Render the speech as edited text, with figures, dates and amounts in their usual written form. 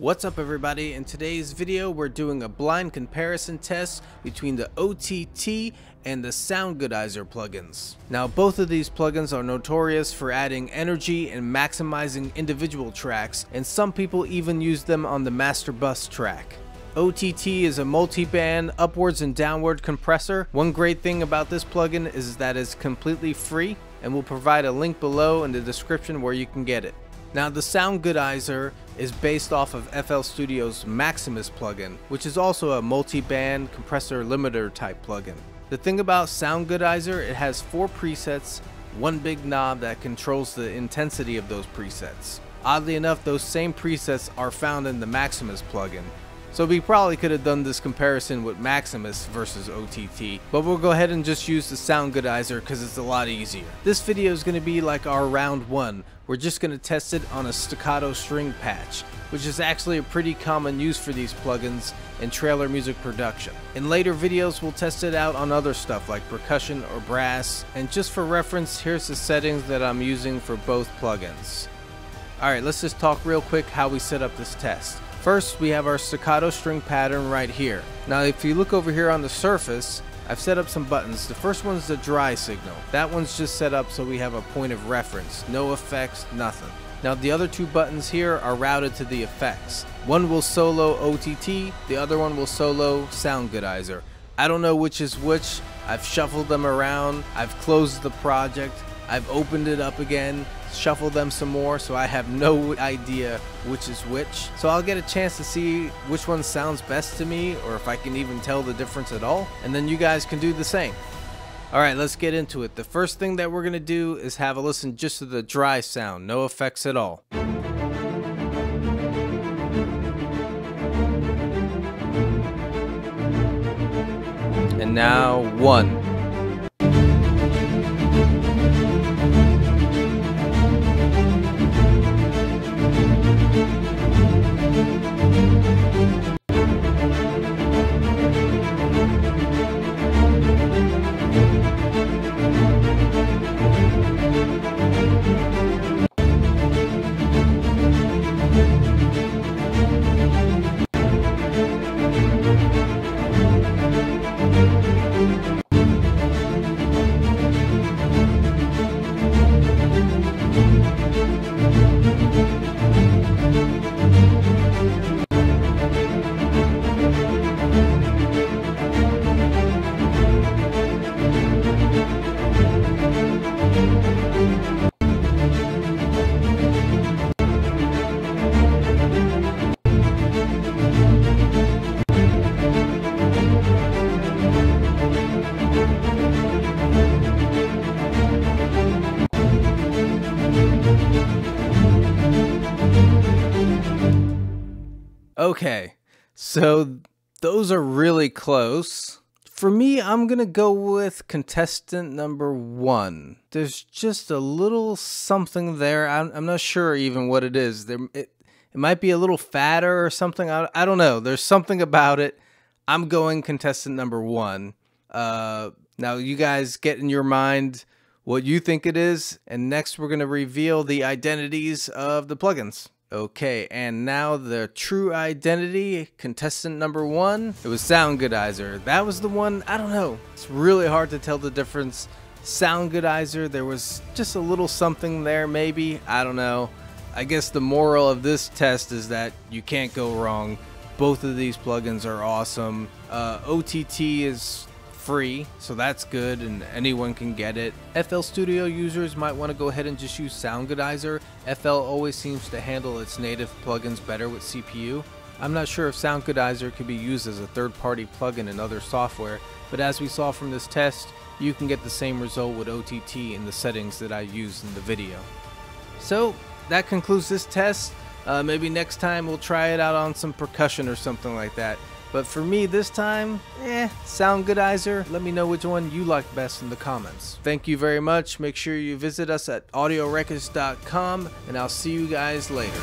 What's up everybody? In today's video we're doing a blind comparison test between the OTT and the Soundgoodizer plugins. Now both of these plugins are notorious for adding energy and maximizing individual tracks, and some people even use them on the master bus track. OTT is a multi-band upwards and downward compressor. One great thing about this plugin is that it's completely free, and we'll provide a link below in the description where you can get it. Now the Soundgoodizer is based off of FL Studio's Maximus plugin, which is also a multi-band compressor limiter type plugin. The thing about Soundgoodizer, it has 4 presets, one big knob that controls the intensity of those presets. Oddly enough, those same presets are found in the Maximus plugin. So we probably could have done this comparison with Maximus versus OTT, but we'll go ahead and just use the Soundgoodizer because it's a lot easier. This video is going to be like our round 1. We're just going to test it on a staccato string patch, which is actually a pretty common use for these plugins in trailer music production. In later videos we'll test it out on other stuff like percussion or brass, and just for reference, here's the settings that I'm using for both plugins. Alright, let's just talk real quick how we set up this test. First, we have our staccato string pattern right here. Now if you look over here on the surface, I've set up some buttons. The first one's the dry signal. That one's just set up so we have a point of reference. No effects, nothing. Now the other 2 buttons here are routed to the effects. One will solo OTT, the other one will solo Soundgoodizer. I don't know which is which. I've shuffled them around, I've closed the project, I've opened it up again, shuffle them some more, so I have no idea which is which. So I'll get a chance to see which one sounds best to me, or if I can even tell the difference at all, and then you guys can do the same. Alright, let's get into it. The first thing that we're going to do is have a listen just to the dry sound, no effects at all. And now 1. Okay, so those are really close. For me, I'm gonna go with contestant number 1. There's just a little something there. I'm not sure even what it is. It might be a little fatter or something. I don't know. There's something about it. I'm going contestant number 1. Now you guys get in your mind what you think it is, and next we're gonna reveal the identities of the plugins. Okay, and now the true identity, contestant number 1, it was Soundgoodizer. That was the one, I don't know, it's really hard to tell the difference. Soundgoodizer, there was just a little something there maybe, I don't know. I guess the moral of this test is that you can't go wrong. Both of these plugins are awesome. OTT is free, so that's good and anyone can get it. FL Studio users might want to go ahead and just use Soundgoodizer. FL always seems to handle its native plugins better with CPU. I'm not sure if Soundgoodizer could be used as a third-party plugin in other software, but as we saw from this test, you can get the same result with OTT in the settings that I used in the video. So that concludes this test. Maybe next time we'll try it out on some percussion or something like that. But for me this time, Soundgoodizer. Let me know which one you like best in the comments. Thank you very much. Make sure you visit us at audiorecords.com, and I'll see you guys later.